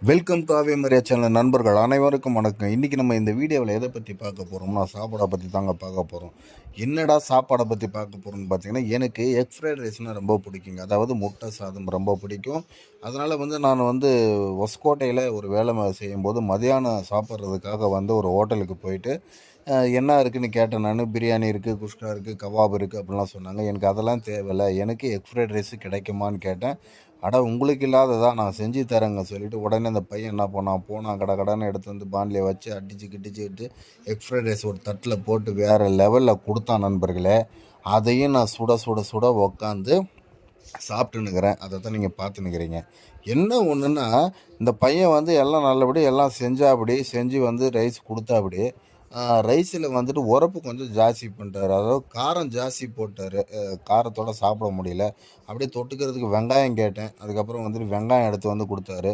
Welcome to ஆவே Maria channel நண்பர்கள் அனைவருக்கும் வணக்கம். இன்றைக்கி நம்ம இந்த வீடியோவில் எதை பற்றி பார்க்க போகிறோம்னா சாப்பாடை பற்றி தாங்க பார்க்க போகிறோம். என்னடா சாப்பாடை பற்றி பார்க்க போகிறோம்னு பார்த்தீங்கன்னா, எனக்கு எக் ஃப்ரைட் ரைஸ்னால் ரொம்ப பிடிக்குங்க. அதாவது முட்டை சாதம் ரொம்ப பிடிக்கும். அதனால் நான் ஒஸ்கோட்டையில் ஒரு வேலை செய்யும்போது மதியானம் சாப்பிட்றதுக்காக ஒரு ஹோட்டலுக்கு போயிட்டு என்ன இருக்குதுன்னு கேட்டேன் நான். பிரியாணி இருக்குது, குஷ்கா இருக்குது, கபாப் இருக்குது அப்படிலாம் சொன்னாங்க. எனக்கு அதெல்லாம் தேவையில்லை, எனக்கு எக் ஃப்ரைட் ரைஸு கிடைக்குமான்னு கேட்டேன். அட உங்களுக்கு இல்லாததா நான் செஞ்சு தரேங்க சொல்லிவிட்டு உடனே அந்த பையன் என்ன போனான் கடை கடைன்னு எடுத்து பாண்டியை வச்சு கிட்டிச்சுக்கிட்டு எக் ஃப்ரைட் ரைஸ் ஒரு தட்டில் போட்டு வேறு லெவலில் கொடுத்தான் நண்பர்களே. அதையும் நான் சுட சுட சுட உக்காந்து சாப்பிட்டுன்னுக்கிறேன். அதை தான் நீங்கள் பார்த்துன்னுக்கிறீங்க. என்ன ஒன்றுன்னா, இந்த பையன் எல்லாம் நல்லபடி எல்லாம் செஞ்சு ரைஸ் கொடுத்தாப்படி ரைஸில் உரப்பு கொஞ்சம் ஜாஸ்தி பண்ணிட்டார். அதாவது காரம் ஜாஸ்தி போட்டார். காரத்தோடு சாப்பிட முடியல. அப்படியே தொட்டுக்கிறதுக்கு வெங்காயம் கேட்டேன். அதுக்கப்புறம் வெங்காயம் எடுத்து கொடுத்தாரு.